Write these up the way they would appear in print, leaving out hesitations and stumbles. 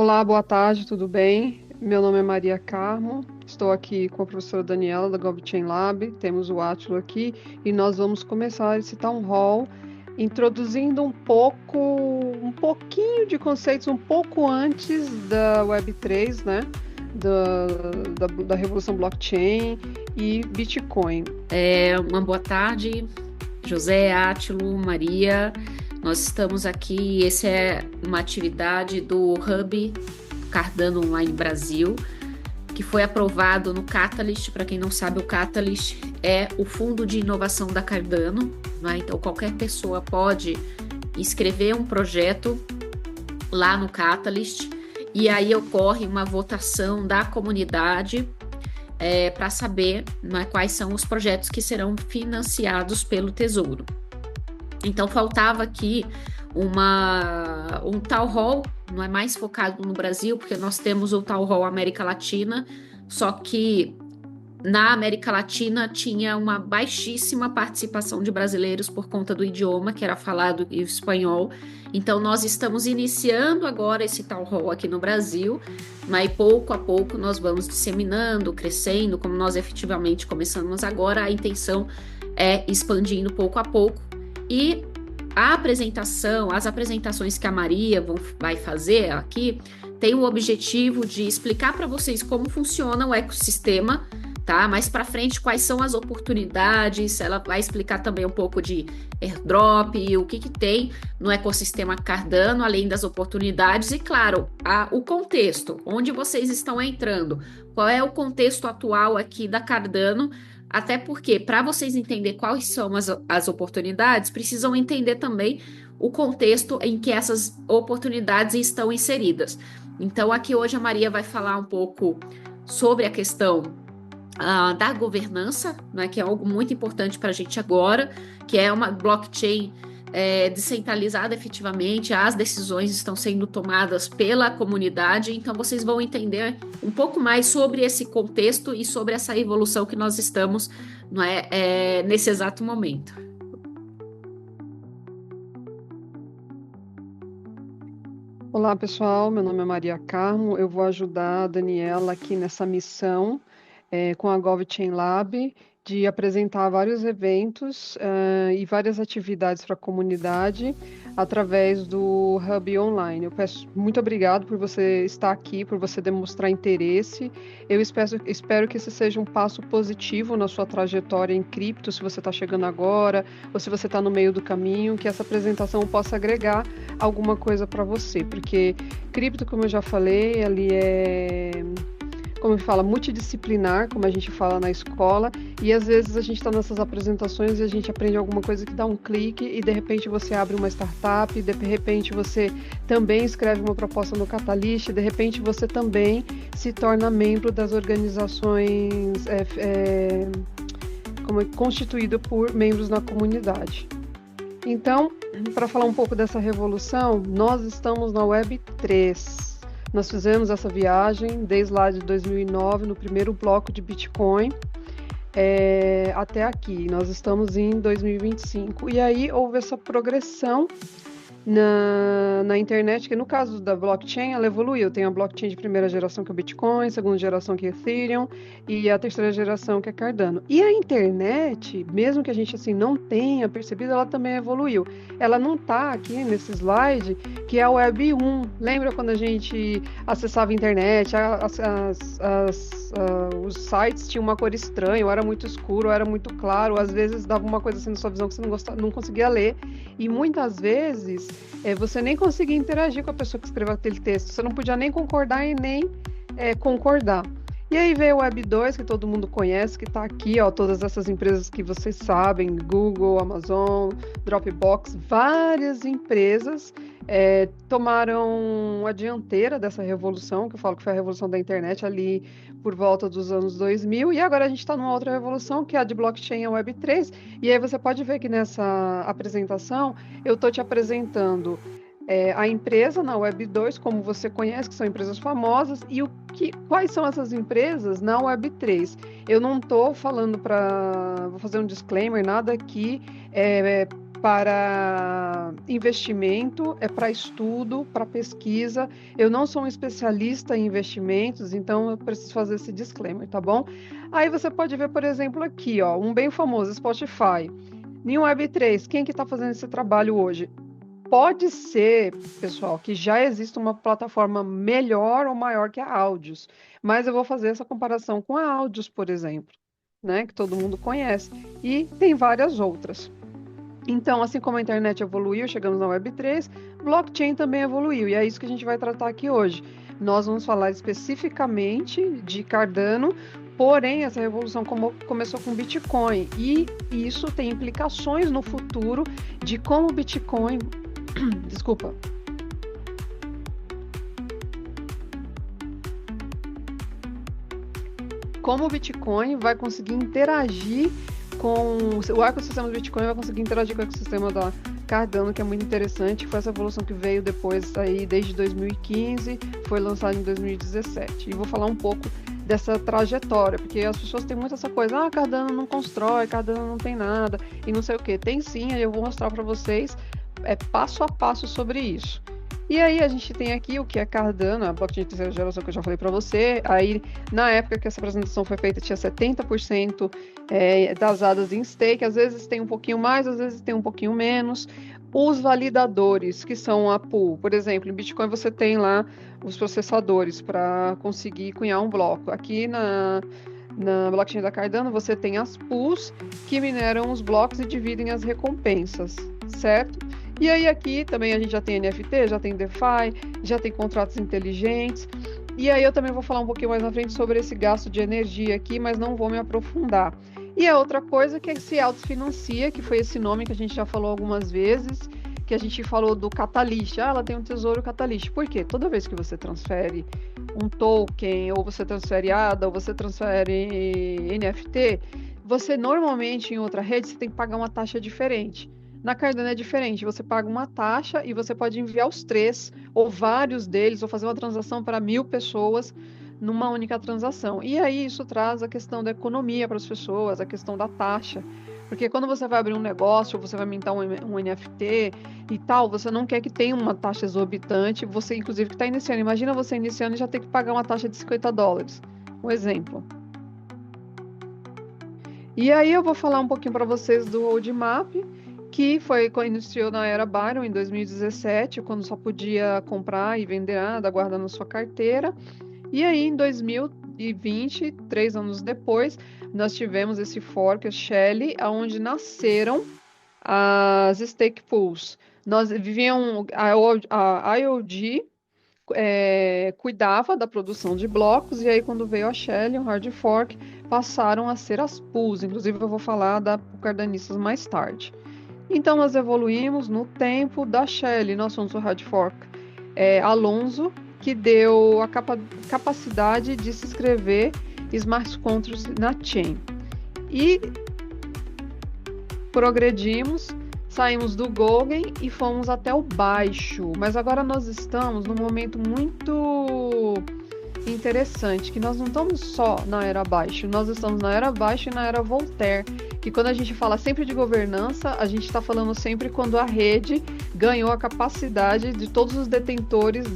Olá, boa tarde, tudo bem? Meu nome é Maria Carmo, estou aqui com a professora Daniela da GovChain Lab, temos o Átilo aqui e nós vamos começar esse Town Hall introduzindo um pouquinho de conceitos um pouco antes da Web3, né? Da, da revolução blockchain e Bitcoin. Uma boa tarde, José, Átilo, Maria. Nós estamos aqui. Essa é uma atividade do Hub Cardano Online Brasil, que foi aprovado no Catalyst. Para quem não sabe, o Catalyst é o fundo de inovação da Cardano, né? Então, qualquer pessoa pode inscrever um projeto lá no Catalyst e aí ocorre uma votação da comunidade para saber, né, quais são os projetos que serão financiados pelo Tesouro. Então faltava aqui um Town Hall, não é mais focado no Brasil, porque nós temos o Town Hall América Latina, só que na América Latina tinha uma baixíssima participação de brasileiros por conta do idioma, que era falado em espanhol. Então, nós estamos iniciando agora esse Town Hall aqui no Brasil, mas pouco a pouco nós vamos disseminando, crescendo, como nós efetivamente começamos agora. A intenção é expandindo pouco a pouco. E as apresentações que a Maria vai fazer aqui, tem o objetivo de explicar para vocês como funciona o ecossistema, tá? Mais para frente, quais são as oportunidades, ela vai explicar também um pouco de airdrop, o que tem no ecossistema Cardano, além das oportunidades, e claro, o contexto, onde vocês estão entrando, qual é o contexto atual aqui da Cardano, até porque, para vocês entenderem quais são as oportunidades, precisam entender também o contexto em que essas oportunidades estão inseridas. Então, aqui hoje a Maria vai falar um pouco sobre a questão da governança, né, que é algo muito importante para a gente agora, que é uma blockchain descentralizada efetivamente, as decisões estão sendo tomadas pela comunidade, então vocês vão entender um pouco mais sobre esse contexto e sobre essa evolução que nós estamos, não é, nesse exato momento. Olá, pessoal. Meu nome é Maria Carmo. Eu vou ajudar a Daniela aqui nessa missão com a GovChain Lab de apresentar vários eventos e várias atividades para a comunidade através do Hub Online. Eu peço muito obrigado por você estar aqui, por você demonstrar interesse. Eu espero que esse seja um passo positivo na sua trajetória em cripto, se você está chegando agora ou se você está no meio do caminho, que essa apresentação possa agregar alguma coisa para você, porque cripto, como eu já falei, ele como fala, multidisciplinar, como a gente fala na escola, e às vezes a gente está nessas apresentações e a gente aprende alguma coisa que dá um clique e de repente você abre uma startup, de repente você também escreve uma proposta no Catalyst, de repente você também se torna membro das organizações constituído por membros na comunidade. Então, para falar um pouco dessa revolução, nós estamos na Web3. Nós fizemos essa viagem desde lá de 2009, no primeiro bloco de Bitcoin, até aqui. Nós estamos em 2025. E aí houve essa progressão na internet, que no caso da blockchain, ela evoluiu. Tem a blockchain de primeira geração, que é o Bitcoin, segunda geração, que é Ethereum, e a terceira geração, que é Cardano. E a internet, mesmo que a gente assim não tenha percebido, ela também evoluiu. Ela não está aqui nesse slide, que é a Web 1. Lembra quando a gente acessava a internet, os sites tinham uma cor estranha, ou era muito escuro, ou era muito claro, ou às vezes dava uma coisa assim na sua visão que você não conseguia ler. E muitas vezes você nem conseguia interagir com a pessoa que escreveu aquele texto, você não podia nem concordar e nem concordar. E aí veio o Web 2, que todo mundo conhece, que está aqui, ó, todas essas empresas que vocês sabem, Google, Amazon, Dropbox, várias empresas tomaram a dianteira dessa revolução, que eu falo que foi a revolução da internet ali por volta dos anos 2000, e agora a gente está numa outra revolução, que é a de blockchain, a Web 3, e aí você pode ver que nessa apresentação eu estou te apresentando a empresa na Web 2, como você conhece, que são empresas famosas, e quais são essas empresas na Web 3. Eu não estou falando vou fazer um disclaimer, nada aqui para investimento, é para estudo, para pesquisa. Eu não sou um especialista em investimentos, então eu preciso fazer esse disclaimer, tá bom? Aí você pode ver, por exemplo, aqui, ó, um bem famoso, Spotify. Em Web3, quem que está fazendo esse trabalho hoje? Pode ser, pessoal, que já exista uma plataforma melhor ou maior que a Áudios, mas eu vou fazer essa comparação com a Áudios, por exemplo, né, que todo mundo conhece, e tem várias outras. Então, assim como a internet evoluiu, chegamos na Web3, blockchain também evoluiu, e é isso que a gente vai tratar aqui hoje. Nós vamos falar especificamente de Cardano, porém, essa revolução começou com Bitcoin, e isso tem implicações no futuro de como o Bitcoin, desculpa, como o Bitcoin vai conseguir interagir com o ecossistema do Bitcoin, vai conseguir interagir com o ecossistema da Cardano, que é muito interessante. Foi essa evolução que veio depois aí desde 2015, foi lançado em 2017. E vou falar um pouco dessa trajetória, porque as pessoas têm muito essa coisa, Cardano não constrói, Cardano não tem nada, e não sei o que. Tem sim, aí eu vou mostrar para vocês passo a passo sobre isso. E aí a gente tem aqui o que é Cardano, a blockchain de terceira geração que eu já falei para você. Aí, na época que essa apresentação foi feita, tinha 70% das ADAs em stake. Às vezes tem um pouquinho mais, às vezes tem um pouquinho menos. Os validadores, que são a pool. Por exemplo, em Bitcoin você tem lá os processadores para conseguir cunhar um bloco. Aqui na blockchain da Cardano você tem as pools que mineram os blocos e dividem as recompensas, certo? E aí aqui também a gente já tem NFT, já tem DeFi, já tem contratos inteligentes. E aí eu também vou falar um pouquinho mais na frente sobre esse gasto de energia aqui, mas não vou me aprofundar. E a outra coisa que se autofinancia, que foi esse nome que a gente já falou algumas vezes, que a gente falou do Catalyst. Ela tem um tesouro Catalyst. Por quê? Toda vez que você transfere um token, ou você transfere ADA, ou você transfere NFT, você normalmente em outra rede você tem que pagar uma taxa diferente. Na Cardano é diferente, você paga uma taxa e você pode enviar os 3 ou vários deles, ou fazer uma transação para 1000 pessoas numa única transação. E aí isso traz a questão da economia para as pessoas, a questão da taxa. Porque quando você vai abrir um negócio, ou você vai mintar um NFT e tal, você não quer que tenha uma taxa exorbitante, você inclusive que está iniciando. Imagina você iniciando e já ter que pagar uma taxa de $50. Um exemplo. E aí eu vou falar um pouquinho para vocês do roadmap, que foi quando iniciou na era Byron em 2017, quando só podia comprar e vender nada, guardar na sua carteira. E aí em 2020, 3 anos depois, nós tivemos esse fork, a Shell, onde nasceram as stake pools. Nós viviam a IOG cuidava da produção de blocos, e aí quando veio a Shell, o hard fork, passaram a ser as pools. Inclusive eu vou falar da Cardanistas mais tarde. Então, nós evoluímos no tempo da Shell, nós somos o hard fork Alonso, que deu a capacidade de se escrever smart contracts na chain. E progredimos, saímos do Gogen e fomos até o baixo. Mas agora nós estamos num momento muito interessante, que nós não estamos só na era baixo, nós estamos na era baixo e na era Voltaire, que quando a gente fala sempre de governança, a gente está falando sempre quando a rede ganhou a capacidade de todos os detentores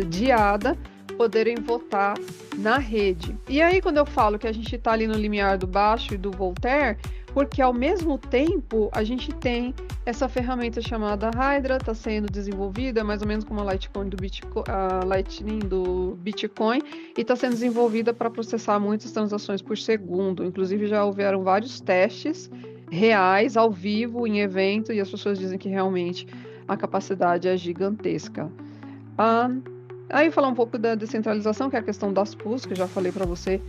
de ADA poderem votar na rede. E aí quando eu falo que a gente está ali no limiar do baixo e do Voltaire, porque ao mesmo tempo a gente tem essa ferramenta chamada Hydra, está sendo desenvolvida, mais ou menos como a Lightning do Bitcoin, e está sendo desenvolvida para processar muitas transações por segundo. Inclusive já houveram vários testes reais, ao vivo, em evento, e as pessoas dizem que realmente a capacidade é gigantesca. Aí falar um pouco da descentralização, que é a questão das pools, que eu já falei para vocês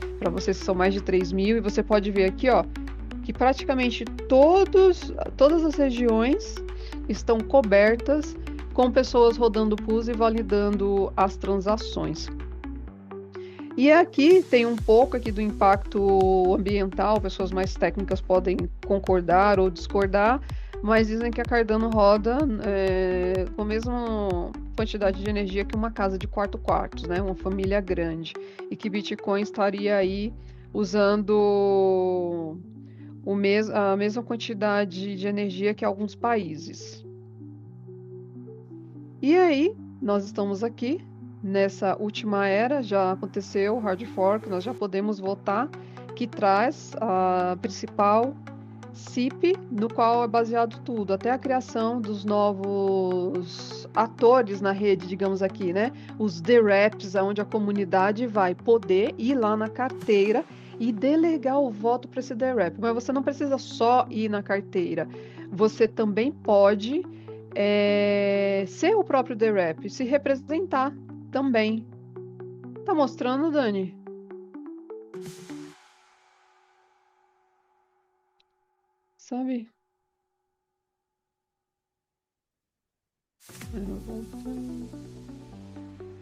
que são mais de 3.000, e você pode ver aqui, ó, que praticamente todas as regiões estão cobertas com pessoas rodando pools e validando as transações. E aqui tem um pouco aqui do impacto ambiental, pessoas mais técnicas podem concordar ou discordar, mas dizem que a Cardano roda com a mesma quantidade de energia que uma casa de 4 quartos, né? Uma família grande, e que Bitcoin estaria aí usando a mesma quantidade de energia que alguns países. E aí, nós estamos aqui nessa última era, já aconteceu o hard fork, nós já podemos votar, que traz a principal CIP, no qual é baseado tudo, até a criação dos novos atores na rede, digamos aqui, né? Os DREPs, onde a comunidade vai poder ir lá na carteira e delegar o voto para esse DREP. Mas você não precisa só ir na carteira, você também pode ser o próprio DREP, se representar também. Tá mostrando, Dani? Sabe?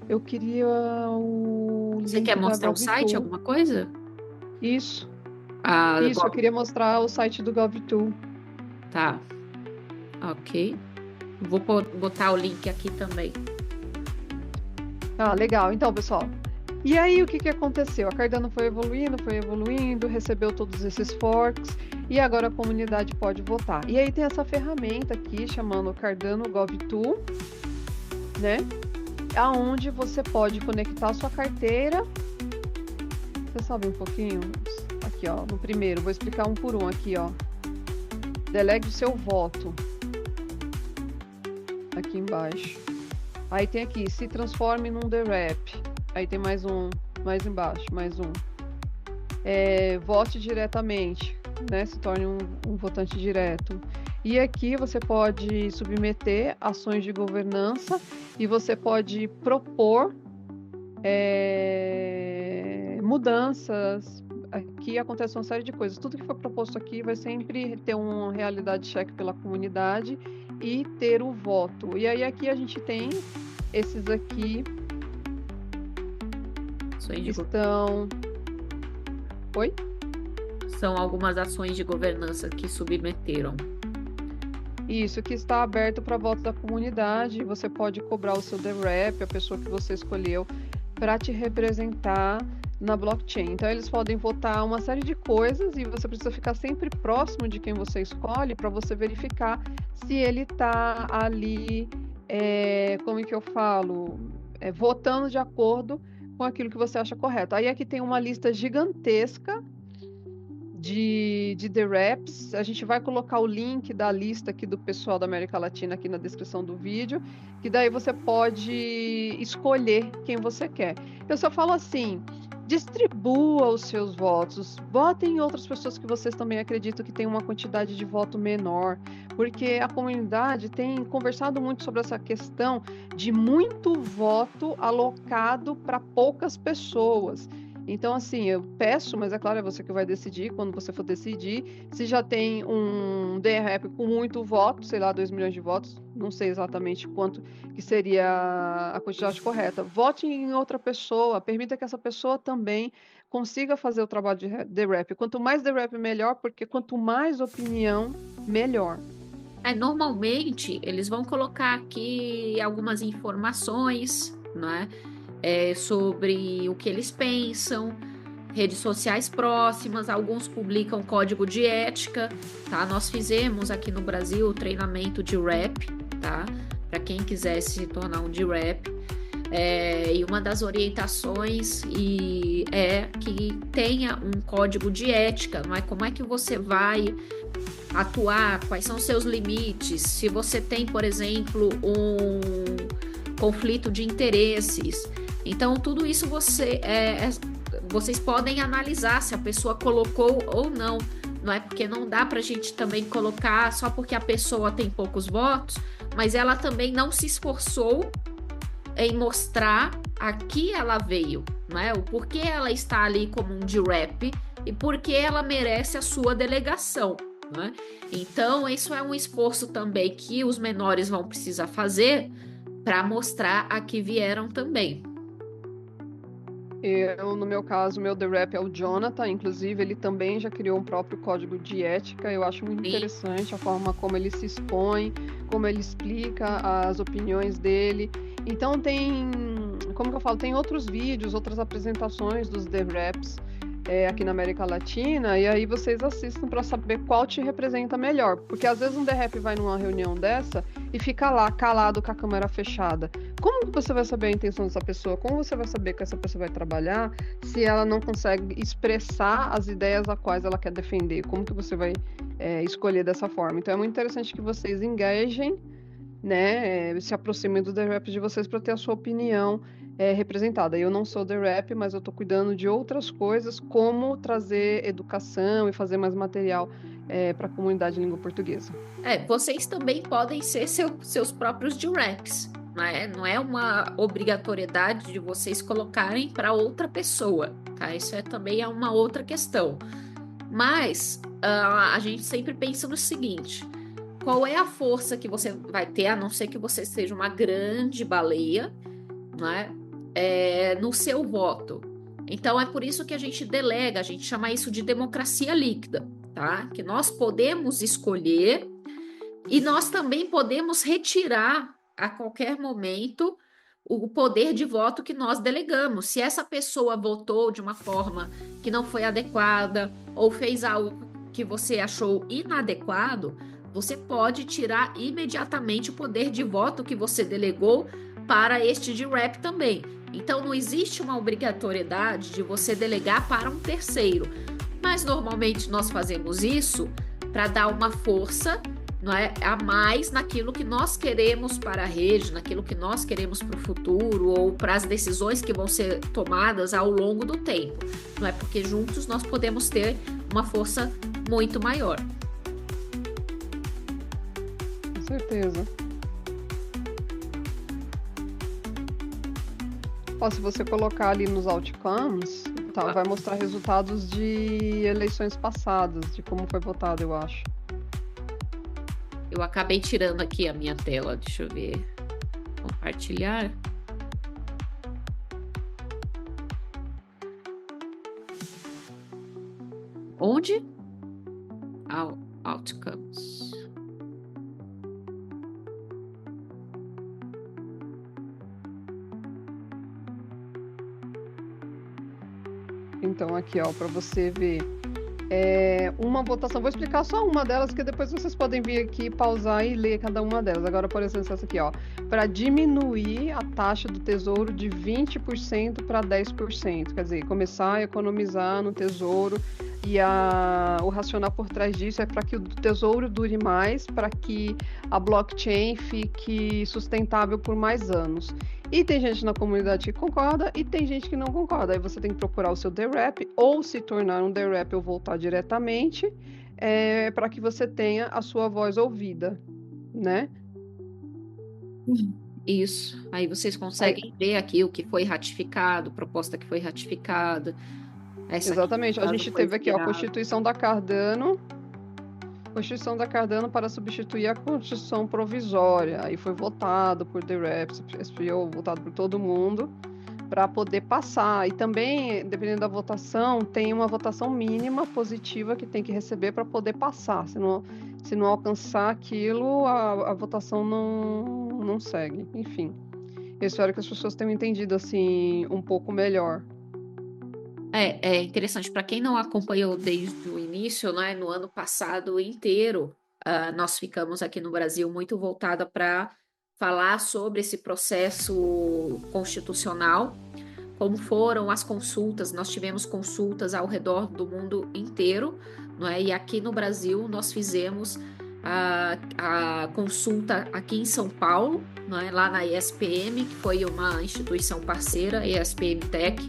Eu queria o Você link quer da mostrar o site, GovTool. alguma coisa? Isso, Ah, eu queria mostrar o site do GovTool. tá. Ok. Vou botar o link aqui também. Ah, legal. Então, pessoal, e aí o que aconteceu? A Cardano foi evoluindo, recebeu todos esses forks e agora a comunidade pode votar. E aí tem essa ferramenta aqui chamando Cardano GovTool, né? Aonde você pode conectar a sua carteira. Você sabe um pouquinho? Aqui, ó, no primeiro, vou explicar um por um aqui, ó. Delegue o seu voto. Aqui embaixo. Aí tem aqui, se transforme num DREP. Aí tem mais um, mais embaixo, mais um. Vote diretamente, né? Se torne um votante direto. E aqui você pode submeter ações de governança e você pode propor mudanças. Aqui acontece uma série de coisas. Tudo que for proposto aqui vai sempre ter uma realidade check pela comunidade e ter o voto. E aí aqui a gente tem esses aqui estão... Oi? São algumas ações de governança que submeteram. Isso, que está aberto para voto da comunidade. Você pode cobrar o seu DREP, a pessoa que você escolheu, para te representar na blockchain. Então, eles podem votar uma série de coisas e você precisa ficar sempre próximo de quem você escolhe para você verificar se ele está ali, como é que eu falo? Votando de acordo com aquilo que você acha correto. Aí aqui tem uma lista gigantesca de DREPs. A gente vai colocar o link da lista aqui do pessoal da América Latina aqui na descrição do vídeo, que daí você pode escolher quem você quer. Eu só falo assim, distribua os seus votos, votem em outras pessoas que vocês também acreditam que tem uma quantidade de voto menor, porque a comunidade tem conversado muito sobre essa questão de muito voto alocado para poucas pessoas. Então, assim, eu peço, mas é claro, é você que vai decidir, quando você for decidir, se já tem um DREP com muito voto, sei lá, 2 milhões de votos, não sei exatamente quanto que seria a quantidade correta. Vote em outra pessoa, permita que essa pessoa também consiga fazer o trabalho de DREP. Quanto mais DREP, melhor, porque quanto mais opinião, melhor. Normalmente, eles vão colocar aqui algumas informações, né? Sobre o que eles pensam, redes sociais próximas, alguns publicam código de ética, tá? Nós fizemos aqui no Brasil o treinamento de rap, tá? Para quem quiser se tornar um de rap. E uma das orientações é que tenha um código de ética, não é? Como é que você vai atuar, quais são os seus limites, se você tem, por exemplo, um conflito de interesses. Então, tudo isso vocês podem analisar se a pessoa colocou ou não. Não é porque não dá para a gente também colocar só porque a pessoa tem poucos votos, mas ela também não se esforçou em mostrar a que ela veio, não é? O porquê ela está ali como um DREP e porquê ela merece a sua delegação, não é? Então, isso é um esforço também que os menores vão precisar fazer para mostrar a que vieram também. No meu caso, meu DREP é o Jonathan, inclusive ele também já criou um próprio código de ética. Eu acho muito interessante a forma como ele se expõe, como ele explica as opiniões dele. Então tem, como que eu falo, tem outros vídeos, outras apresentações dos DREPs aqui na América Latina, e aí vocês assistam para saber qual te representa melhor. Porque às vezes um The-Rap vai numa reunião dessa e fica lá, calado, com a câmera fechada. Como que você vai saber a intenção dessa pessoa? Como você vai saber que essa pessoa vai trabalhar se ela não consegue expressar as ideias a quais ela quer defender? Como que você vai escolher dessa forma? Então é muito interessante que vocês engajem, né, se aproximem do The Rap de vocês para ter a sua opinião representada. Eu não sou The Rap, mas eu estou cuidando de outras coisas, como trazer educação e fazer mais material para a comunidade de língua portuguesa. Vocês também podem ser seus próprios D-Raps, né? Não é uma obrigatoriedade de vocês colocarem para outra pessoa, tá? Isso também é uma outra questão. Mas a gente sempre pensa no seguinte: qual é a força que você vai ter, a não ser que você seja uma grande baleia, né? No seu voto. Então é por isso que a gente delega, a gente chama isso de democracia líquida, tá? Que nós podemos escolher e nós também podemos retirar a qualquer momento o poder de voto que nós delegamos. Se essa pessoa votou de uma forma que não foi adequada ou fez algo que você achou inadequado, você pode tirar imediatamente o poder de voto que você delegou para este D-Rap também. Então não existe uma obrigatoriedade de você delegar para um terceiro, mas normalmente nós fazemos isso para dar uma força, não é, a mais naquilo que nós queremos para a rede, naquilo que nós queremos para o futuro ou para as decisões que vão ser tomadas ao longo do tempo, não é? Porque juntos nós podemos ter uma força muito maior. Com certeza. Se você colocar ali nos outcomes, tá, vai mostrar resultados de eleições passadas, de como foi votado, eu acho. Eu acabei tirando aqui a minha tela, deixa eu ver. Compartilhar. Onde? Outcomes. Então aqui, ó, para você ver uma votação. Vou explicar só uma delas, que depois vocês podem vir aqui, pausar e ler cada uma delas. Agora, por exemplo, essa aqui, ó, para diminuir a taxa do tesouro de 20% para 10%. Quer dizer, começar a economizar no tesouro. E o racional por trás disso é para que o tesouro dure mais, para que a blockchain fique sustentável por mais anos. E tem gente na comunidade que concorda e tem gente que não concorda. Aí você tem que procurar o seu The-Rap ou se tornar um The-Rap ou voltar diretamente para que você tenha a sua voz ouvida, né? Isso. Aí vocês conseguem ver aqui o que foi ratificado, proposta que foi ratificada. Exatamente. A gente teve aqui, ó, a Constituição da Cardano. Constituição da Cardano para substituir a Constituição Provisória. Aí foi votado por The-Rap, votado por todo mundo, para poder passar. E também, dependendo da votação, tem uma votação mínima positiva que tem que receber para poder passar. Se não alcançar aquilo, a votação não segue. Enfim, eu espero que as pessoas tenham entendido assim um pouco melhor. É interessante, para quem não acompanhou desde o início, né, no ano passado inteiro, nós ficamos aqui no Brasil muito voltada para falar sobre esse processo constitucional, como foram as consultas. Nós tivemos consultas ao redor do mundo inteiro, não é? E aqui no Brasil nós fizemos a consulta aqui em São Paulo, não é? Lá na ESPM, que foi uma instituição parceira, ESPM Tech.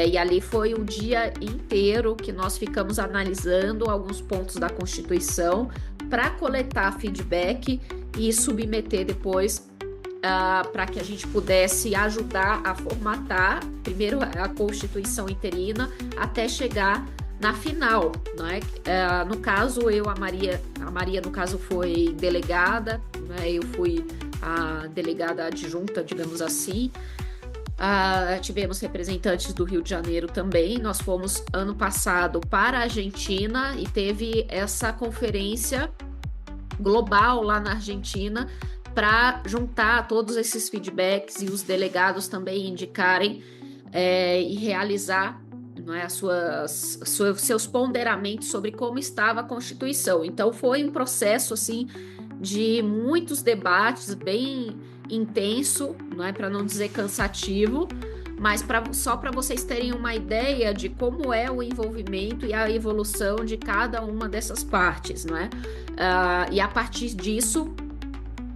E ali foi um dia inteiro que nós ficamos analisando alguns pontos da Constituição para coletar feedback e submeter depois para que a gente pudesse ajudar a formatar primeiro a Constituição interina até chegar na final, né? No caso, a Maria no caso foi delegada, né? Eu fui a delegada adjunta, digamos assim. Tivemos representantes do Rio de Janeiro também. Nós fomos ano passado para a Argentina e teve essa conferência global lá na Argentina para juntar todos esses feedbacks e os delegados também indicarem e realizar, não é, seus ponderamentos sobre como estava a Constituição. Então foi um processo assim de muitos debates, bem intenso, não é, para não dizer cansativo, mas só para vocês terem uma ideia de como é o envolvimento e a evolução de cada uma dessas partes, não é? E a partir disso,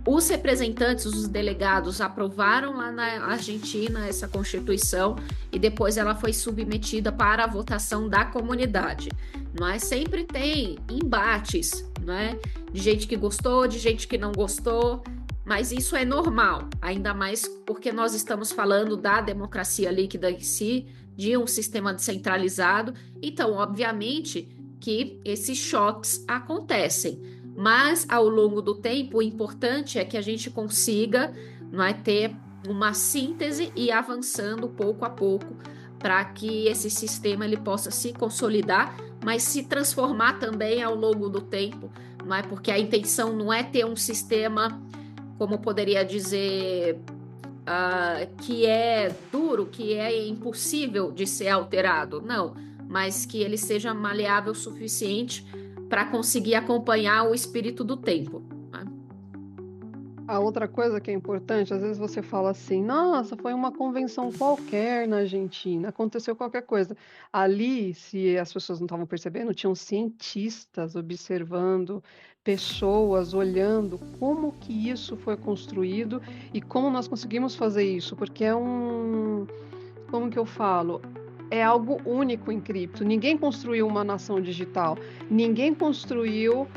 os representantes, os delegados aprovaram lá na Argentina essa Constituição e depois ela foi submetida para a votação da comunidade. Não é? Sempre tem embates, não é? De gente que gostou, de gente que não gostou, mas isso é normal, ainda mais porque nós estamos falando da democracia líquida em si, de um sistema descentralizado, então, obviamente, que esses choques acontecem. Mas, ao longo do tempo, o importante é que a gente consiga, não é, ter uma síntese e ir avançando pouco a pouco para que esse sistema ele possa se consolidar, mas se transformar também ao longo do tempo, não é? Porque a intenção não é ter um sistema, como poderia dizer, que é duro, que é impossível de ser alterado, não, mas que ele seja maleável o suficiente para conseguir acompanhar o espírito do tempo. Né? A outra coisa que é importante, às vezes você fala assim, nossa, foi uma convenção qualquer na Argentina, aconteceu qualquer coisa. Ali, se as pessoas não estavam percebendo, tinham cientistas observando, pessoas olhando como que isso foi construído e como nós conseguimos fazer isso, porque como que eu falo? É algo único em cripto. Ninguém construiu uma nação digital. Ninguém construiu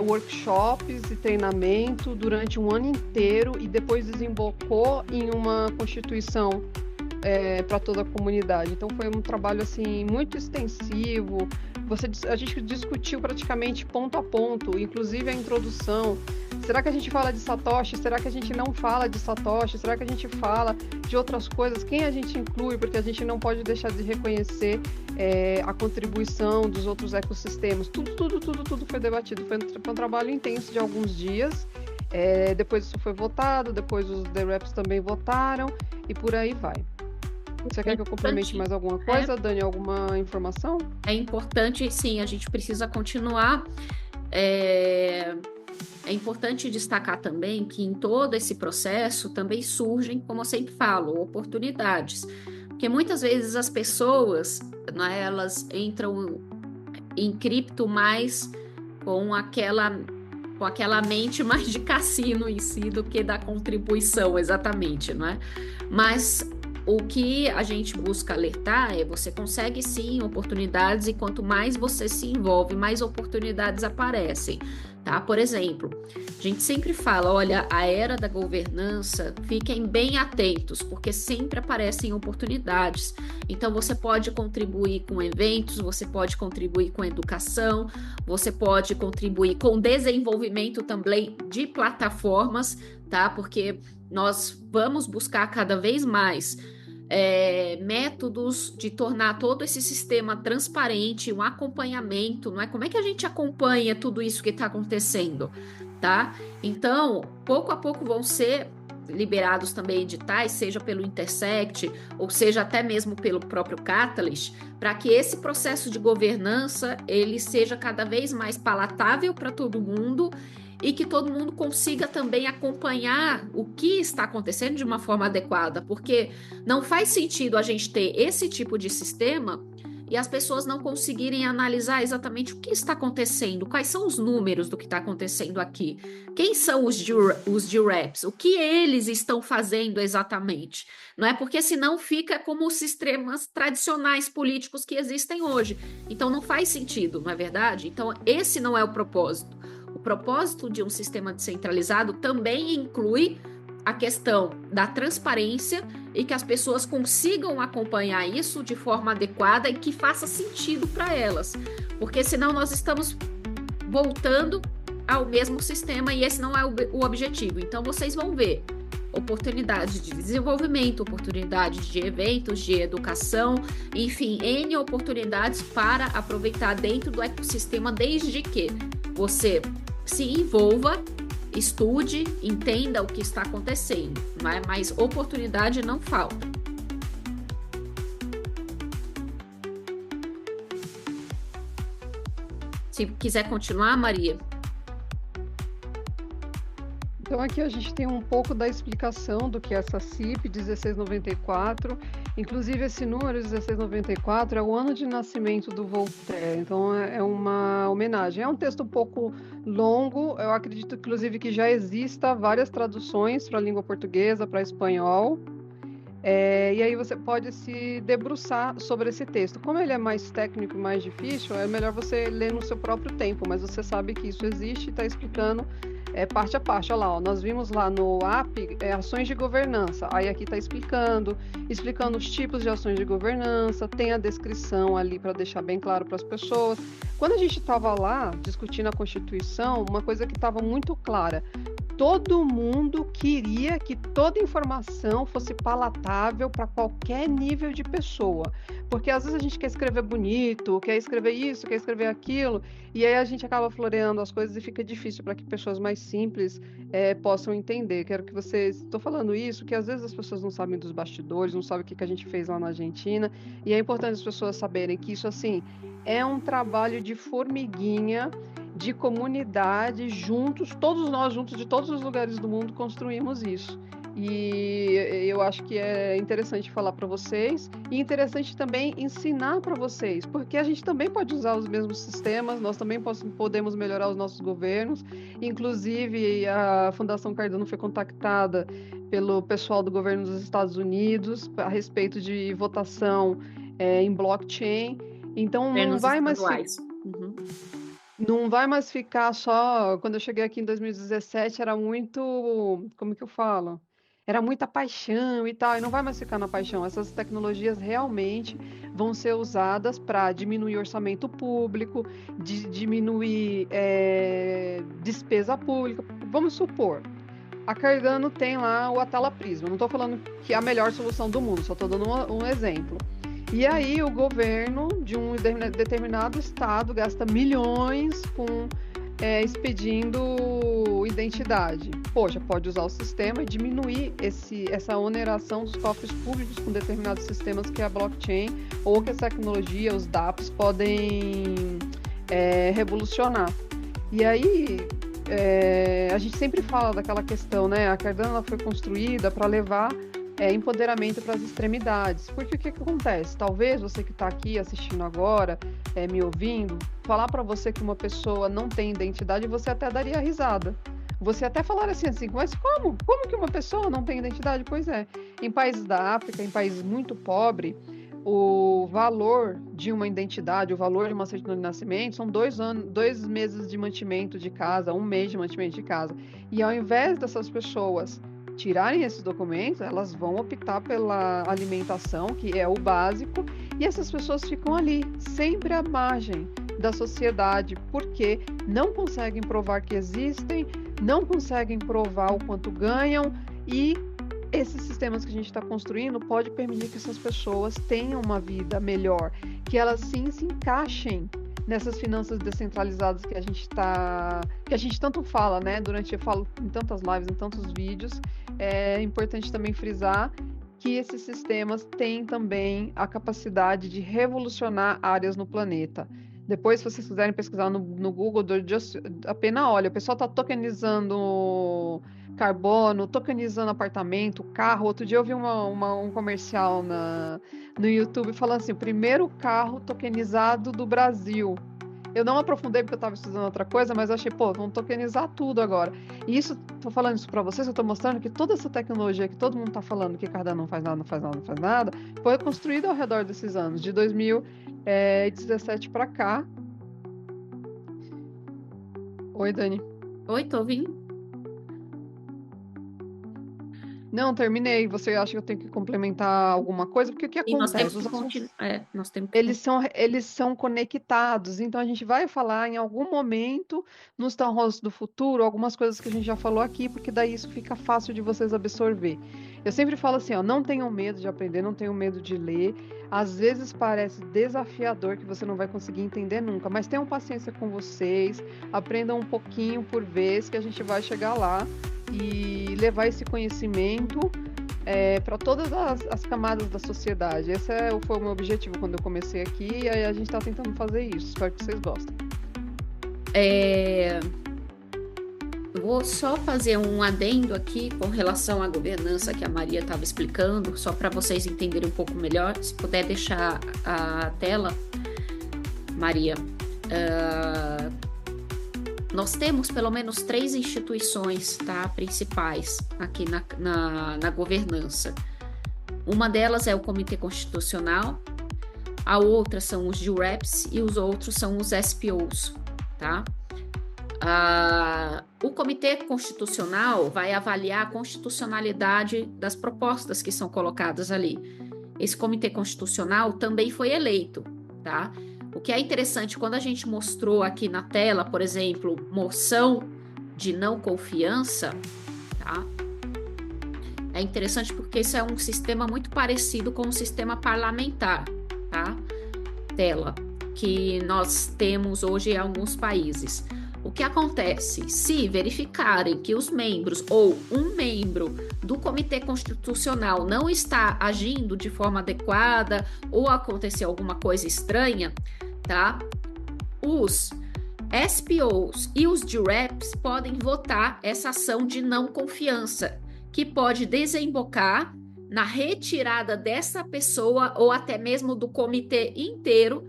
workshops e treinamento durante um ano inteiro e depois desembocou em uma constituição para toda a comunidade. Então foi um trabalho assim muito extensivo. A gente discutiu praticamente ponto a ponto, inclusive a introdução. Será que a gente fala de Satoshi? Será que a gente não fala de Satoshi? Será que a gente fala de outras coisas? Quem a gente inclui? Porque a gente não pode deixar de reconhecer a contribuição dos outros ecossistemas. Tudo foi debatido. Foi um trabalho intenso de alguns dias. Depois isso foi votado, depois os The Reps também votaram e por aí vai. Você quer que eu complemente mais alguma coisa, Dani? Alguma informação? É importante, sim, a gente precisa continuar. É importante destacar também que em todo esse processo também surgem, como eu sempre falo, oportunidades. Porque muitas vezes as pessoas, né, elas entram em cripto mais com aquela mente mais de cassino em si do que da contribuição, exatamente, não é? Mas o que a gente busca alertar é você consegue sim oportunidades e quanto mais você se envolve, mais oportunidades aparecem, tá? Por exemplo, a gente sempre fala, olha, a era da governança, fiquem bem atentos, porque sempre aparecem oportunidades. Então você pode contribuir com eventos, você pode contribuir com educação, você pode contribuir com desenvolvimento também de plataformas, tá? Porque nós vamos buscar cada vez mais métodos de tornar todo esse sistema transparente, um acompanhamento, não é? Como é que a gente acompanha tudo isso que está acontecendo, tá? Então, pouco a pouco vão ser liberados também editais, seja pelo Intersect, ou seja até mesmo pelo próprio Catalyst, para que esse processo de governança ele seja cada vez mais palatável para todo mundo e que todo mundo consiga também acompanhar o que está acontecendo de uma forma adequada, porque não faz sentido a gente ter esse tipo de sistema e as pessoas não conseguirem analisar exatamente o que está acontecendo, quais são os números do que está acontecendo aqui, quem são os G-Reps, o que eles estão fazendo exatamente, não é? Porque senão fica como os sistemas tradicionais políticos que existem hoje, então não faz sentido, não é verdade? Então esse não é o propósito. O propósito de um sistema descentralizado também inclui a questão da transparência e que as pessoas consigam acompanhar isso de forma adequada e que faça sentido para elas, porque senão nós estamos voltando ao mesmo sistema e esse não é o objetivo. Então vocês vão ver oportunidades de desenvolvimento, oportunidades de eventos, de educação, enfim, N oportunidades para aproveitar dentro do ecossistema, desde que você se envolva, estude, entenda o que está acontecendo, mas oportunidade não falta. Se quiser continuar, Maria. Então aqui a gente tem um pouco da explicação do que é essa CIP 1694. Inclusive esse número 1694 é o ano de nascimento do Voltaire, então é uma homenagem. É um texto um pouco longo, eu acredito inclusive que já exista várias traduções para a língua portuguesa, para espanhol. E aí você pode se debruçar sobre esse texto. Como ele é mais técnico e mais difícil, é melhor você ler no seu próprio tempo, mas você sabe que isso existe e está explicando parte a parte. Olha lá, ó, nós vimos lá no app ações de governança. Aí aqui está explicando os tipos de ações de governança, tem a descrição ali para deixar bem claro para as pessoas. Quando a gente estava lá discutindo a Constituição, uma coisa que estava muito clara: todo mundo queria que toda informação fosse palatável para qualquer nível de pessoa. Porque às vezes a gente quer escrever bonito, quer escrever isso, quer escrever aquilo, e aí a gente acaba floreando as coisas e fica difícil para que pessoas mais simples possam entender. Quero que vocês... Estou falando isso, que às vezes as pessoas não sabem dos bastidores, não sabem o que a gente fez lá na Argentina, e é importante as pessoas saberem que isso, assim, é um trabalho de formiguinha, de comunidade, juntos, todos nós juntos, de todos os lugares do mundo, construímos isso. E eu acho que é interessante falar para vocês e interessante também ensinar para vocês, porque a gente também pode usar os mesmos sistemas, nós também podemos melhorar os nossos governos. Inclusive, a Fundação Cardano foi contactada pelo pessoal do governo dos Estados Unidos a respeito de votação em blockchain. Então, não vai mais não vai mais ficar só... Quando eu cheguei aqui em 2017, era muito... Como que eu falo? Era muita paixão e tal, e não vai mais ficar na paixão. Essas tecnologias realmente vão ser usadas para diminuir orçamento público, diminuir despesa pública. Vamos supor, a Cardano tem lá o Atala Prisma. Não estou falando que é a melhor solução do mundo, só estou dando um exemplo. E aí o governo de um determinado estado gasta milhões expedindo identidade. Poxa, pode usar o sistema e diminuir essa oneração dos cofres públicos com determinados sistemas que a blockchain ou que a tecnologia, os dApps, podem revolucionar. E aí a gente sempre fala daquela questão, né? A Cardano ela foi construída para levar empoderamento para as extremidades. Porque o que acontece? Talvez você que está aqui assistindo agora, me ouvindo, falar para você que uma pessoa não tem identidade, você até daria risada. Você até falaria assim, mas como? Como que uma pessoa não tem identidade? Pois é, em países da África, em países muito pobres, o valor de uma identidade, o valor de uma certidão de nascimento são 2 meses de mantimento de casa, 1 mês de mantimento de casa. E ao invés dessas pessoas tirarem esses documentos, elas vão optar pela alimentação, que é o básico, e essas pessoas ficam ali, sempre à margem da sociedade, porque não conseguem provar que existem, não conseguem provar o quanto ganham, e esses sistemas que a gente está construindo pode permitir que essas pessoas tenham uma vida melhor, que elas sim se encaixem nessas finanças descentralizadas que a gente tanto fala, né? Eu falo em tantas lives, em tantos vídeos. É importante também frisar que esses sistemas têm também a capacidade de revolucionar áreas no planeta. Depois, se vocês quiserem pesquisar no Google, apenas olha, o pessoal está tokenizando carbono, tokenizando apartamento, carro. Outro dia eu vi um comercial no YouTube falando assim, o primeiro carro tokenizado do Brasil. Eu não aprofundei porque eu estava estudando outra coisa, mas eu achei, vamos tokenizar tudo agora. E isso, estou falando isso para vocês, eu estou mostrando que toda essa tecnologia que todo mundo está falando que Cardano não faz nada, não faz nada, não faz nada, foi construída ao redor desses anos, de 2017 para cá. Oi, Dani. Oi, tô ouvindo. Não, terminei. Você acha que eu tenho que complementar alguma coisa? Porque o que acontece? Eles são conectados, então a gente vai falar em algum momento nos Town Halls do futuro algumas coisas que a gente já falou aqui, porque daí isso fica fácil de vocês absorver. Eu sempre falo assim, não tenham medo de aprender, não tenham medo de ler. Às vezes parece desafiador que você não vai conseguir entender nunca, mas tenham paciência com vocês, aprendam um pouquinho por vez que a gente vai chegar lá e levar esse conhecimento para todas as camadas da sociedade. Esse foi o meu objetivo quando eu comecei aqui, e aí a gente está tentando fazer isso. Espero que vocês gostem. Eu vou só fazer um adendo aqui com relação à governança que a Maria estava explicando, só para vocês entenderem um pouco melhor. Se puder deixar a tela, Maria. Nós temos pelo menos 3 instituições, tá, principais aqui na governança. Uma delas é o Comitê Constitucional, a outra são os GREPs e os outros são os SPOs, tá? O Comitê Constitucional vai avaliar a constitucionalidade das propostas que são colocadas ali. Esse Comitê Constitucional também foi eleito, tá? O que é interessante, quando a gente mostrou aqui na tela, por exemplo, moção de não confiança, tá? É interessante porque isso é um sistema muito parecido com o sistema parlamentar, tá? Tela, que nós temos hoje em alguns países. O que acontece? Se verificarem que os membros ou um membro do Comitê Constitucional não está agindo de forma adequada ou aconteceu alguma coisa estranha, tá? Os SPOs e os DREPs podem votar essa ação de não confiança, que pode desembocar na retirada dessa pessoa ou até mesmo do comitê inteiro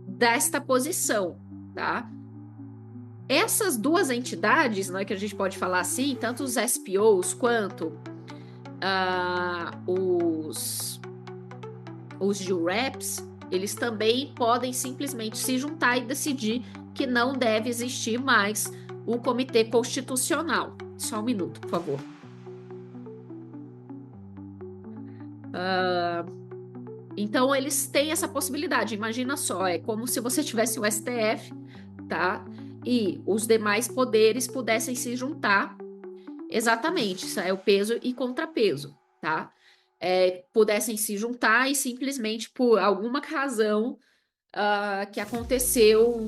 desta posição, tá? Essas duas entidades, não é que a gente pode falar assim, tanto os SPOs quanto os GREPs, eles também podem simplesmente se juntar e decidir que não deve existir mais o Comitê Constitucional. Só um minuto, por favor. Então, eles têm essa possibilidade. Imagina só, é como se você tivesse o STF, tá? E os demais poderes pudessem se juntar. Exatamente, isso é o peso e contrapeso, tá? Pudessem se juntar e simplesmente por alguma razão que aconteceu,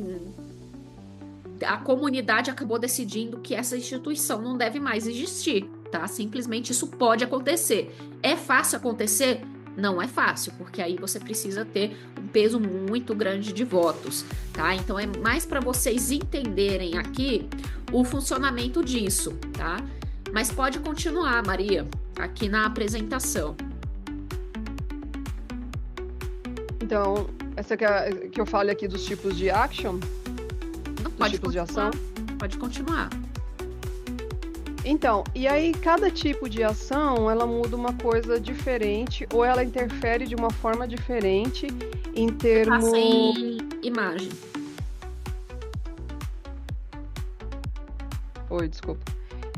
a comunidade acabou decidindo que essa instituição não deve mais existir, tá? Simplesmente isso pode acontecer. É fácil acontecer? Não é fácil, porque aí você precisa ter um peso muito grande de votos, tá? Então é mais para vocês entenderem aqui o funcionamento disso, tá? Mas pode continuar, Maria, aqui na apresentação. Então, essa que eu fale aqui dos tipos de action? Não, pode tipos de ação? Pode continuar. Então, e aí cada tipo de ação, ela muda uma coisa diferente ou ela interfere de uma forma diferente em termos... Sem imagem. Oi, desculpa.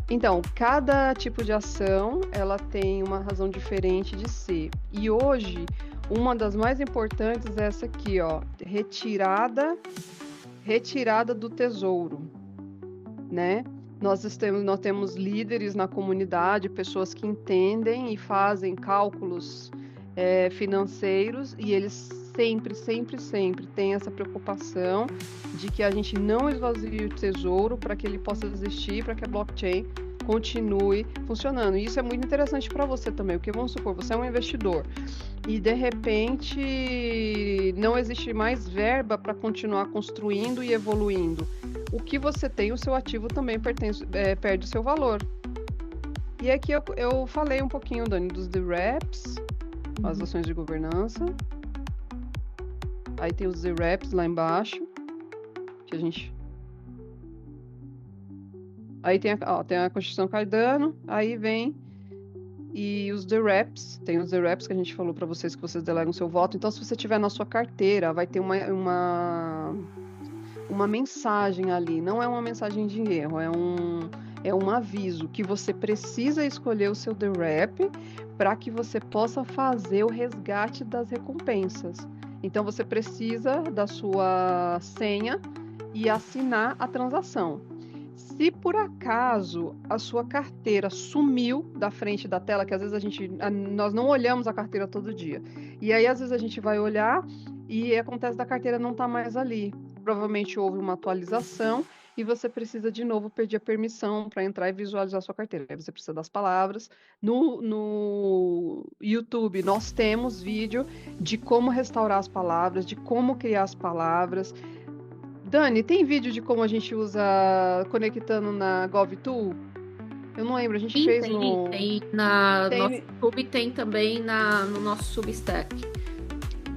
Então, cada tipo de ação, ela tem uma razão diferente de ser. E hoje, uma das mais importantes é essa aqui, ó, retirada do tesouro, né? Nós temos líderes na comunidade, pessoas que entendem e fazem cálculos financeiros, e eles sempre têm essa preocupação de que a gente não esvazie o tesouro para que ele possa existir, para que a blockchain continue funcionando. E isso é muito interessante para você também, porque vamos supor, você é um investidor e de repente não existe mais verba para continuar construindo e evoluindo. O que você tem, o seu ativo também perde o seu valor. E aqui eu falei um pouquinho, Dani, dos DREPs, as ações de governança. Aí tem os DREPs lá embaixo, que a gente... Aí tem a Constituição Cardano, aí vem e os DREPs, tem os DREPs que a gente falou para vocês que vocês delegam seu voto. Então, se você tiver na sua carteira, vai ter uma mensagem ali, não é uma mensagem de erro, é um aviso que você precisa escolher o seu DREP para que você possa fazer o resgate das recompensas. Então, você precisa da sua senha e assinar a transação. Se por acaso a sua carteira sumiu da frente da tela, que às vezes nós não olhamos a carteira todo dia, e aí às vezes a gente vai olhar e acontece da carteira não estar mais ali. Provavelmente houve uma atualização e você precisa de novo pedir a permissão para entrar e visualizar a sua carteira. Aí você precisa das palavras. No YouTube nós temos vídeo de como restaurar as palavras, de como criar as palavras, Dani, tem vídeo de como a gente usa conectando na GovTool? Eu não lembro, a gente Sim, fez tem, no. tem na nosso Tem. YouTube, tem também no nosso Substack.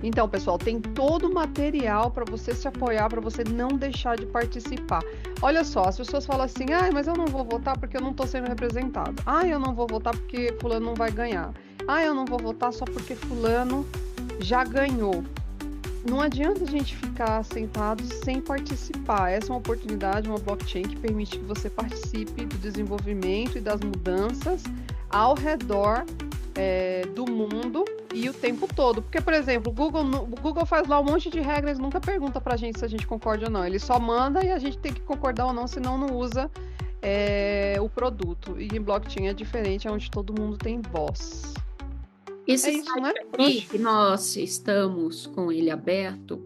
Então, pessoal, tem todo o material para você se apoiar, para você não deixar de participar. Olha só, as pessoas falam assim: ah, mas eu não vou votar porque eu não estou sendo representado. Ah, eu não vou votar porque fulano não vai ganhar. Ah, eu não vou votar só porque fulano já ganhou. Não adianta a gente ficar sentado sem participar. Essa é uma oportunidade, uma blockchain que permite que você participe do desenvolvimento e das mudanças ao redor do mundo e o tempo todo. Porque, por exemplo, o Google faz lá um monte de regras, nunca pergunta pra gente se a gente concorda ou não. Ele só manda e a gente tem que concordar ou não, senão não usa o produto. E em blockchain é diferente, é onde todo mundo tem voz. É Esse isso, né? site aqui, que nós estamos com ele aberto,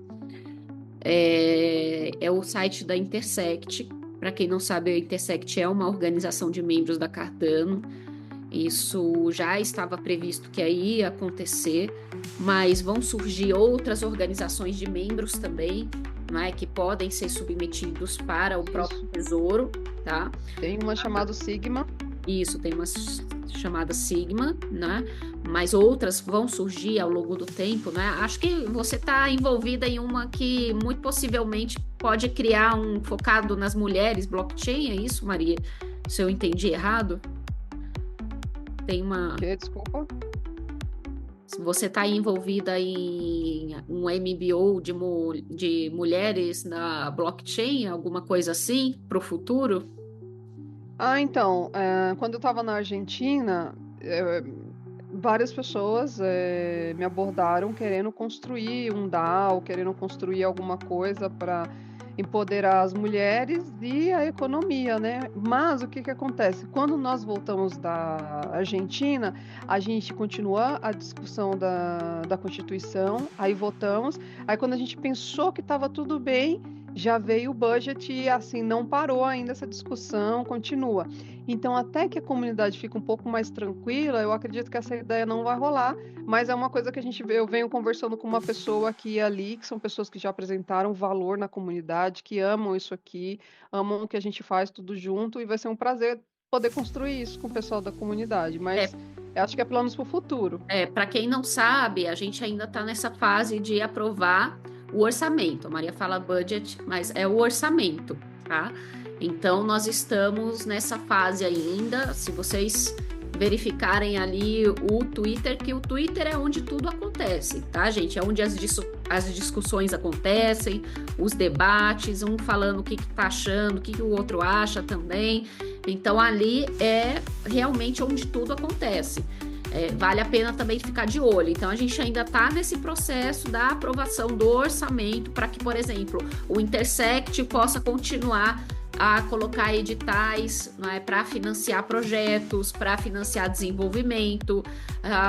é o site da Intersect. Para quem não sabe, a Intersect é uma organização de membros da Cardano. Isso já estava previsto que ia acontecer, mas vão surgir outras organizações de membros também, né, que podem ser submetidos para o próprio Tesouro, tá? Tem uma chamada Sigma. Isso, tem uma chamada Sigma, né? Mas outras vão surgir ao longo do tempo, né? Acho que você está envolvida em uma que muito possivelmente pode criar um focado nas mulheres blockchain, é isso, Maria? Se eu entendi errado? Tem uma. Que, desculpa. Se você está envolvida em um MBO de mulheres na blockchain, alguma coisa assim, para o futuro? Ah, então, quando eu estava na Argentina, várias pessoas me abordaram querendo construir um DAO, querendo construir alguma coisa para empoderar as mulheres e a economia, né? Mas o que que acontece? Quando nós voltamos da Argentina, a gente continua a discussão da Constituição, aí votamos, aí quando a gente pensou que estava tudo bem, já veio o budget e assim não parou ainda essa discussão, continua. Então, até que a comunidade fique um pouco mais tranquila, eu acredito que essa ideia não vai rolar, mas é uma coisa que eu venho conversando com uma pessoa aqui e ali, que são pessoas que já apresentaram valor na comunidade, que amam isso aqui, amam o que a gente faz tudo junto, e vai ser um prazer poder construir isso com o pessoal da comunidade, mas eu acho que é planos para o futuro. Para quem não sabe, a gente ainda está nessa fase de aprovar o orçamento. A Maria fala budget, mas é o orçamento, tá? Então, nós estamos nessa fase ainda. Se vocês verificarem ali o Twitter, que o Twitter é onde tudo acontece, tá, gente? É onde as discussões acontecem, os debates, um falando o que tá achando, o que o outro acha também. Então, ali é realmente onde tudo acontece. Vale a pena também ficar de olho. Então, a gente ainda está nesse processo da aprovação do orçamento para que, por exemplo, o Intersect possa continuar a colocar editais, né, para financiar projetos, para financiar desenvolvimento.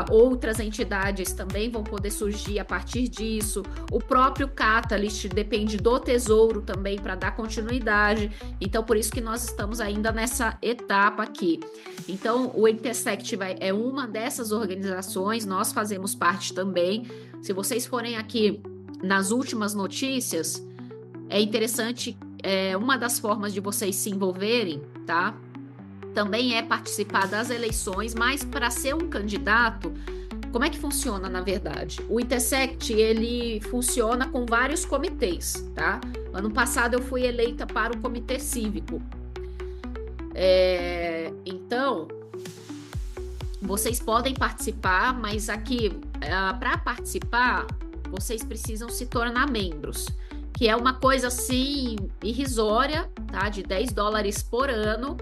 Outras entidades também vão poder surgir a partir disso. O próprio Catalyst depende do Tesouro também para dar continuidade. Então, por isso que nós estamos ainda nessa etapa aqui. Então, o Intersect é uma dessas organizações, nós fazemos parte também. Se vocês forem aqui nas últimas notícias, é interessante, uma das formas de vocês se envolverem, tá? Também é participar das eleições, mas para ser um candidato, como é que funciona, na verdade? O Intersect, ele funciona com vários comitês, tá? Ano passado eu fui eleita para o comitê cívico. Então, vocês podem participar, mas aqui, para participar, vocês precisam se tornar membros, que é uma coisa assim irrisória, tá? De $10 por ano.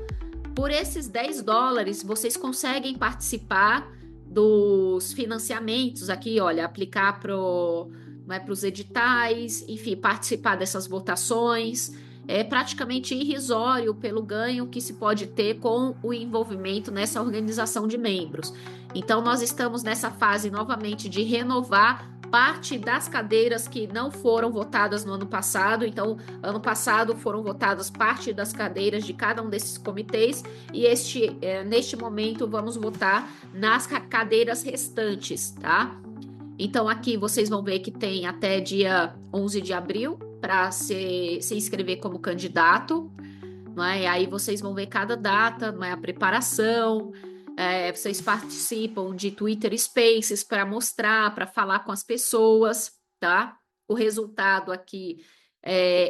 Por esses $10, vocês conseguem participar dos financiamentos aqui, olha, aplicar para os editais, enfim, participar dessas votações. É praticamente irrisório pelo ganho que se pode ter com o envolvimento nessa organização de membros. Então, nós estamos nessa fase novamente de renovar parte das cadeiras que não foram votadas no ano passado. Então, ano passado foram votadas parte das cadeiras de cada um desses comitês e neste momento vamos votar nas cadeiras restantes, tá? Então, aqui vocês vão ver que tem até dia 11 de abril para se inscrever como candidato, não é? E aí vocês vão ver cada data, não é? A preparação, vocês participam de Twitter Spaces para mostrar, para falar com as pessoas, tá? O resultado aqui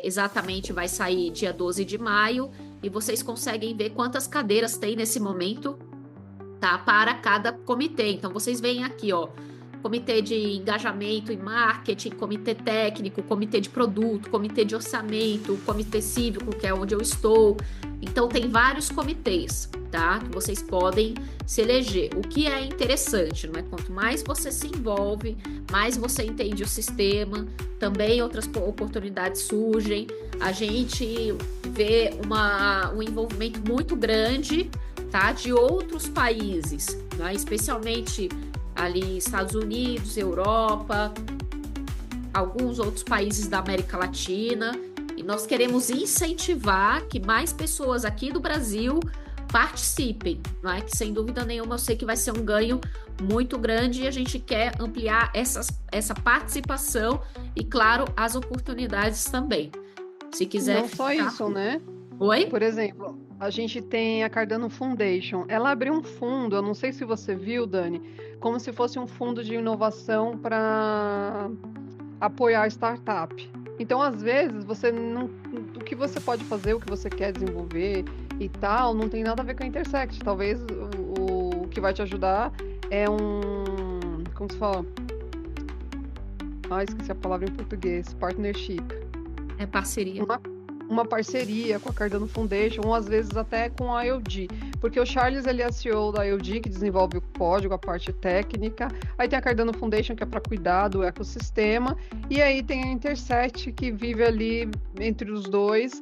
exatamente vai sair dia 12 de maio e vocês conseguem ver quantas cadeiras tem nesse momento, tá? Para cada comitê. Então vocês veem aqui, ó, comitê de engajamento e marketing, comitê técnico, comitê de produto, comitê de orçamento, comitê cívico, que é onde eu estou. Então tem vários comitês, tá? Que vocês podem se eleger. O que é interessante, não é? Quanto mais você se envolve, mais você entende o sistema, também outras oportunidades surgem. A gente vê um envolvimento muito grande, tá? De outros países, né? Especialmente ali Estados Unidos, Europa, alguns outros países da América Latina, e nós queremos incentivar que mais pessoas aqui do Brasil participem, não é? Que sem dúvida nenhuma eu sei que vai ser um ganho muito grande e a gente quer ampliar essa participação e, claro, as oportunidades também. Se quiser Não só isso, né? Oi? Por exemplo, a gente tem a Cardano Foundation. Ela abriu um fundo, eu não sei se você viu, Dani, como se fosse um fundo de inovação para apoiar a startup. Então, às vezes, você não, o que você pode fazer, o que você quer desenvolver e tal, não tem nada a ver com a Intersect. Talvez o que vai te ajudar é como se fala? Esqueci a palavra em português. Partnership. É parceria. Uma parceria com a Cardano Foundation, ou às vezes até com a IoD, porque o Charles, ele é CEO da IoD, que desenvolve o código, a parte técnica, aí tem a Cardano Foundation, que é para cuidar do ecossistema, e aí tem a Interset, que vive ali entre os dois,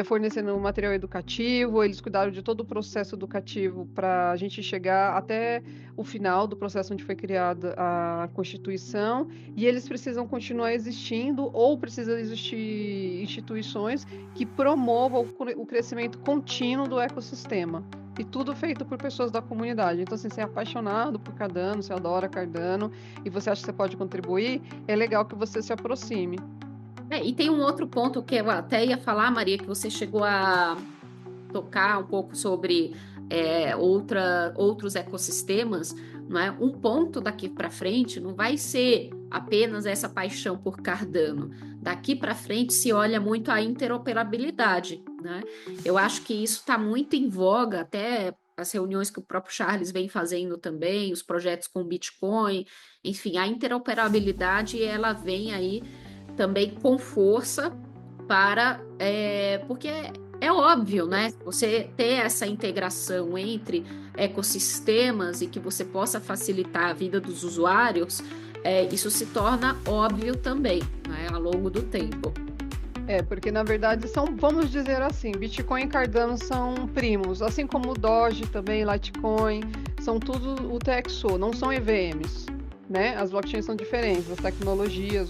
fornecendo material educativo. Eles cuidaram de todo o processo educativo para a gente chegar até o final do processo onde foi criada a Constituição, e eles precisam continuar existindo, ou precisam existir instituições que promovam o crescimento contínuo do ecossistema. E tudo feito por pessoas da comunidade. Então, assim, você é apaixonado por Cardano, você adora Cardano, e você acha que você pode contribuir, é legal que você se aproxime. E tem um outro ponto que eu até ia falar, Maria, que você chegou a tocar um pouco sobre outros ecossistemas, não é? Um ponto daqui para frente não vai ser apenas essa paixão por Cardano. Daqui para frente se olha muito a interoperabilidade, né? Eu acho que isso está muito em voga, até as reuniões que o próprio Charles vem fazendo também, os projetos com Bitcoin, enfim, a interoperabilidade ela vem aí também com força porque é óbvio, né? Você ter essa integração entre ecossistemas e que você possa facilitar a vida dos usuários, isso se torna óbvio também, né? Ao longo do tempo. Porque na verdade vamos dizer assim, Bitcoin e Cardano são primos, assim como o Doge também, Litecoin, são tudo UTXO, não são EVMs, né? As blockchains são diferentes, as tecnologias,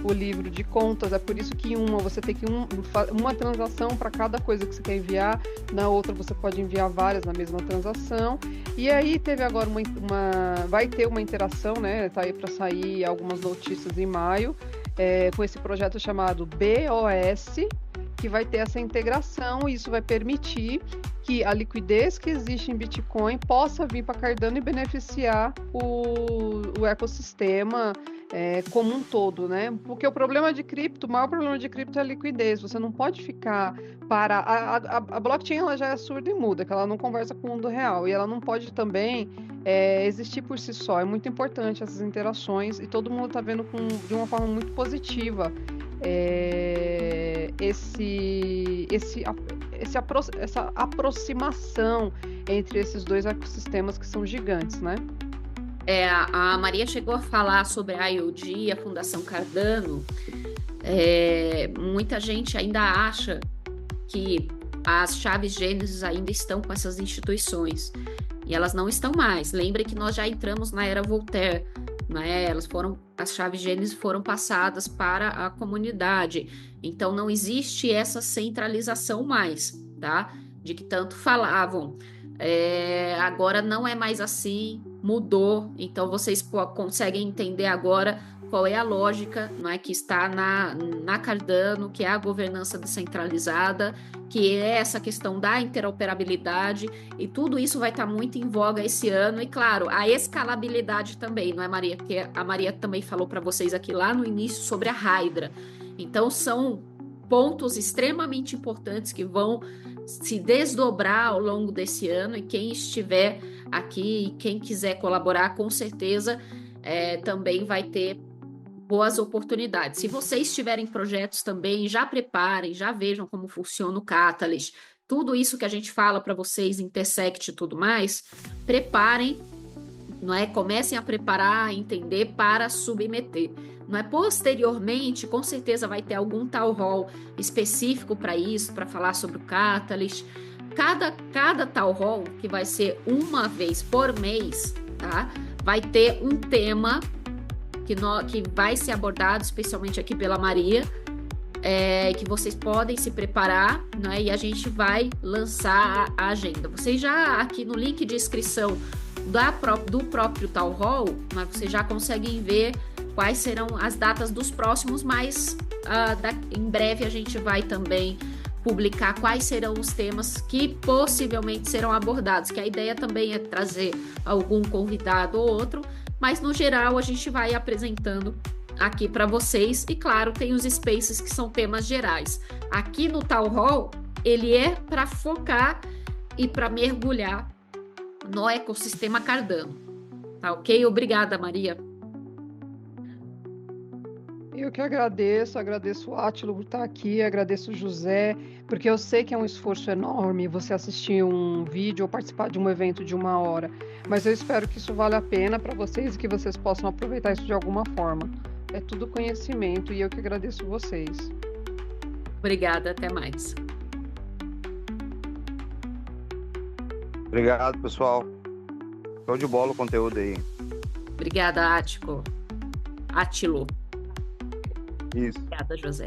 o livro de contas, é por isso que você tem que uma transação para cada coisa que você quer enviar, na outra você pode enviar várias na mesma transação. E aí teve agora vai ter uma interação, né? Tá aí para sair algumas notícias em maio, com esse projeto chamado BOS, que vai ter essa integração, e isso vai permitir que a liquidez que existe em Bitcoin possa vir para Cardano e beneficiar o ecossistema como um todo, né? Porque o maior problema de cripto é a liquidez. Você não pode ficar para a blockchain, ela já é surda e muda, que ela não conversa com o mundo real, e ela não pode também existir por si só. É muito importante essas interações, e todo mundo está vendo de uma forma muito positiva essa aproximação entre esses dois ecossistemas que são gigantes, né? A Maria chegou a falar sobre a IoD, a Fundação Cardano. Muita gente ainda acha que as chaves Gênesis ainda estão com essas instituições, e elas não estão mais. Lembre que nós já entramos na era Voltaire, né? As chaves Gênesis foram passadas para a comunidade, então não existe essa centralização mais, tá? De que tanto falavam. Agora não é mais assim, mudou, então vocês conseguem entender agora qual é a lógica, não é, que está na Cardano, que é a governança descentralizada, que é essa questão da interoperabilidade, e tudo isso vai estar muito em voga esse ano, e claro, a escalabilidade também, não é, Maria? Porque a Maria também falou para vocês aqui lá no início sobre a Hydra. Então, são pontos extremamente importantes que vão se desdobrar ao longo desse ano, e quem estiver aqui, quem quiser colaborar, com certeza também vai ter boas oportunidades. Se vocês tiverem projetos também, já preparem, já vejam como funciona o Catalyst, tudo isso que a gente fala para vocês, Intersect e tudo mais, preparem, não é? Comecem a preparar, a entender para submeter. Não é? Posteriormente, com certeza vai ter algum town hall específico para isso, para falar sobre o Catalyst. Cada town hall, que vai ser uma vez por mês, tá? Vai ter um tema que vai ser abordado, especialmente aqui pela Maria, que vocês podem se preparar, né? E a gente vai lançar a agenda. Vocês já, aqui no link de inscrição do próprio Town Hall, né, vocês já conseguem ver quais serão as datas dos próximos, mas em breve a gente vai também publicar quais serão os temas que possivelmente serão abordados, que a ideia também é trazer algum convidado ou outro, mas no geral a gente vai apresentando aqui para vocês, e claro, tem os spaces que são temas gerais. Aqui no Town Hall, ele é para focar e para mergulhar no ecossistema Cardano. Tá ok? Obrigada, Maria. Eu que agradeço o Átilo por estar aqui, agradeço o José, porque eu sei que é um esforço enorme você assistir um vídeo ou participar de um evento de 1 hora, mas eu espero que isso valha a pena para vocês e que vocês possam aproveitar isso de alguma forma. É tudo conhecimento e eu que agradeço vocês. Obrigada, até mais. Obrigado, pessoal. Show de bola o conteúdo aí. Obrigada, Átilo. Isso. Obrigada, José.